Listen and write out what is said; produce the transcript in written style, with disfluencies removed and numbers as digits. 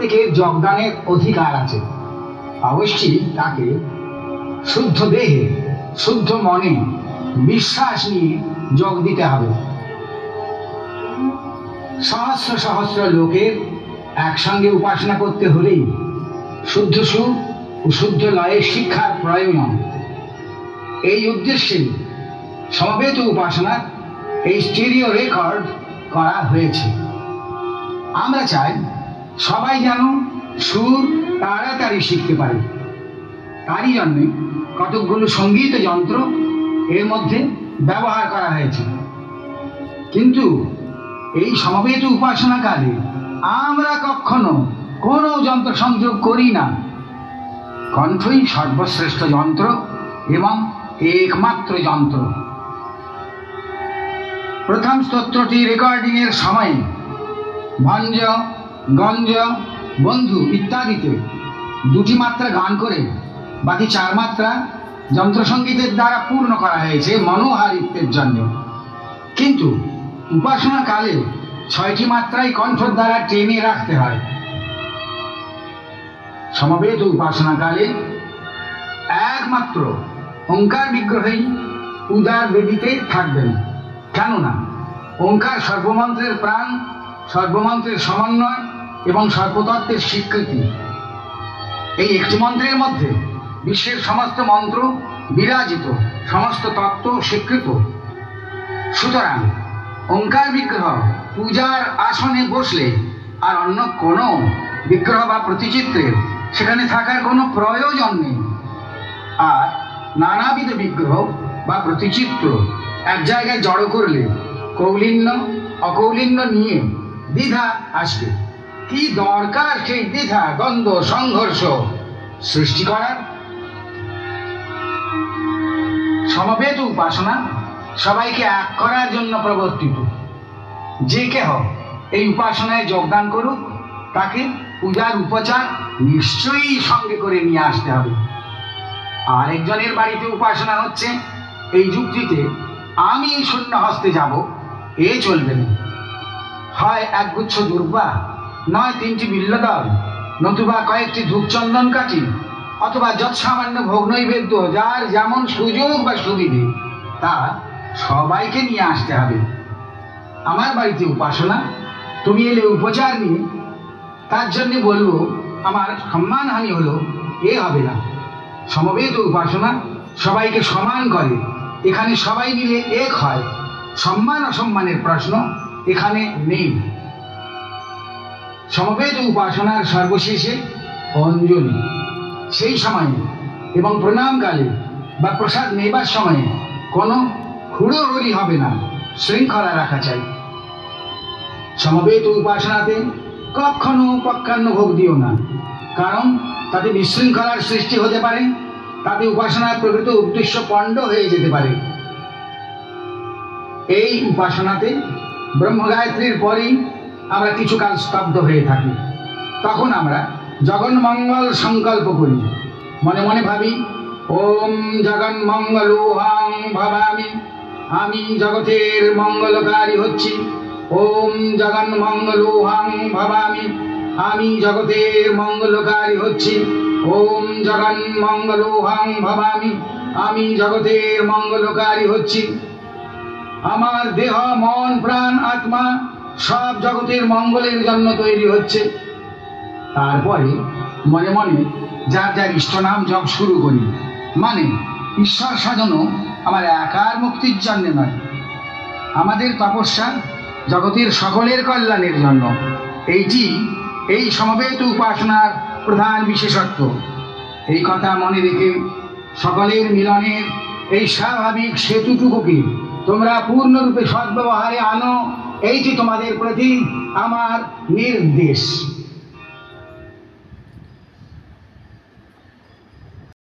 প্রত্যেকের যোগদানের অধিকার আছে। অবশ্যই তাকে শুদ্ধ দেহে শুদ্ধ মনে বিশ্বাস নিয়ে যোগ দিতে হবে। সহস্র সহস্র লোকের একসঙ্গে উপাসনা করতে হলেই শুদ্ধ সুর ও শুদ্ধ লয়ের শিক্ষার প্রয়োজন। এই উদ্দেশ্যে সমবেত উপাসনার এই স্টেরিও রেকর্ড করা হয়েছে। আমরা চাই সবাই যেন সুর তাড়াতাড়ি শিখতে পারে। তারই জন্যে কতকগুলো সঙ্গীত যন্ত্র এর মধ্যে ব্যবহার করা হয়েছে। কিন্তু এই সমবেত উপাসনাকালে আমরা কখনো কোনো যন্ত্র সংযোগ করি না। কণ্ঠই সর্বশ্রেষ্ঠ যন্ত্র এবং একমাত্র যন্ত্র। প্রথম স্তোত্রটি রেকর্ডিং এর সময় ভঞ্জ, গঞ্জ, বন্ধু ইত্যাদিতে 2টি মাত্রা গান করে বাকি 4 মাত্রা যন্ত্রসঙ্গীতের দ্বারা পূর্ণ করা হয়েছে মনোহারিত্বের জন্য। কিন্তু উপাসনা কালে 6টি মাত্রাই কণ্ঠর দ্বারা টেনে রাখতে হয়। সমবেত উপাসনা কালে একমাত্র ওঙ্কার বিগ্রহেই উদার বেদিতে থাকবেন। কেননা ওঙ্কার সর্বমন্ত্রের প্রাণ, সর্বমন্ত্রের সমন্বয় এবং সর্বতত্ত্বের স্বীকৃতি। এই একটি মন্ত্রের মধ্যে বিশ্বের সমস্ত মন্ত্র বিরাজিত, সমস্ত তত্ত্ব স্বীকৃত। সুতরাং ওঙ্কার বিগ্রহ পূজার আসনে বসলে আর অন্য কোনো বিগ্রহ বা প্রতিচিত্রের সেখানে থাকার কোনো প্রয়োজন নেই। আর নানাবিধ বিগ্রহ বা প্রতিচিত্র এক জায়গায় জড়ো করলে কৌলিন্য অকৌলিন্য নিয়ে দ্বিধা আসবে। কি দরকার সেই দ্বিধা, দ্বন্দ্ব, সংঘর্ষ সৃষ্টি করার? সমবেত উপাসনা সবাইকে এক করার জন্য প্রবর্তিত। যে কেহ এই উপাসনায় যোগদান করুক তাকে পূজার উপচার নিশ্চয়ই সঙ্গে করে নিয়ে আসতে হবে। আরেকজনের বাড়িতে উপাসনা হচ্ছে এই যুক্তিতে আমি শূন্য হস্তে যাব, এ চলবে না। হয় একগুচ্ছ দুর্বা, নয় 3টি বিল্লদল, নতুবা কয়েকটি ধূপচন্দন কাঠি, অথবা যৎসামান্য ভোগ নৈবেদ্য, যার যেমন সুযোগ বা সুবিধে তা সবাইকে নিয়ে আসতে হবে। আমার বাড়িতে উপাসনা, তুমি এলে উপচার নিয়ে, তার জন্য বলবো আমার সম্মানহানি হলো, এ হবে না। সমবেত উপাসনা সবাইকে সমান করে, এখানে সবাই মিলে এক হয়। সম্মান অসম্মানের প্রশ্ন এখানে নেই। সমবেত উপাসনার সর্বশেষে অঞ্জলি, সেই সময়ে এবং প্রণামকালে বা প্রসাদ নেবার সময়ে কোনো হুড়োহুড়ি হবে না, শৃঙ্খলা রাখা চাই। সমবেত উপাসনাতে কখনো পক্ষান্ন ভোগ দিও না, কারণ তাতে বিশৃঙ্খলার সৃষ্টি হতে পারে, তাতে উপাসনার প্রকৃত উদ্দেশ্য পণ্ড হয়ে যেতে পারে। এই উপাসনাতে ব্রহ্মগায়ত্রীর পরেই আমরা কিছুকাল স্তব্ধ হয়ে থাকি। তখন আমরা জগন্মঙ্গল সংকল্প করি, মনে মনে ভাবি ওম জগন্মঙ্গলোহাং ভবামি, আমি জগতের মঙ্গলকারী হচ্ছি। ওম জগন্মঙ্গলোহাং ভবামি, আমি জগতের মঙ্গলকারী হচ্ছি। ওম জগন্মঙ্গলোহাং ভবামি, আমি জগতের মঙ্গলকারী হচ্ছি। আমার দেহ, মন, প্রাণ, আত্মা সব জগতের মঙ্গলের জন্য তৈরি হচ্ছে। তারপরে মনে মনে যার যার ইষ্ট নাম জপ শুরু করি। মানে ঈশ্বর সাধনও আমার একার মুক্তির জন্য নয়, আমাদের তপস্যা জগতের সকলের কল্যাণের জন্য। এইটি এই সমবেত উপাসনার প্রধান বিশেষত্ব। এই কথা মনে রেখে সকলের মিলনের এই স্বাভাবিক সেতুটুকুকে তোমরা পূর্ণরূপে সদ্ব্যবহারে আনো, এইটি তোমাদের প্রতি আমার নির্দেশ।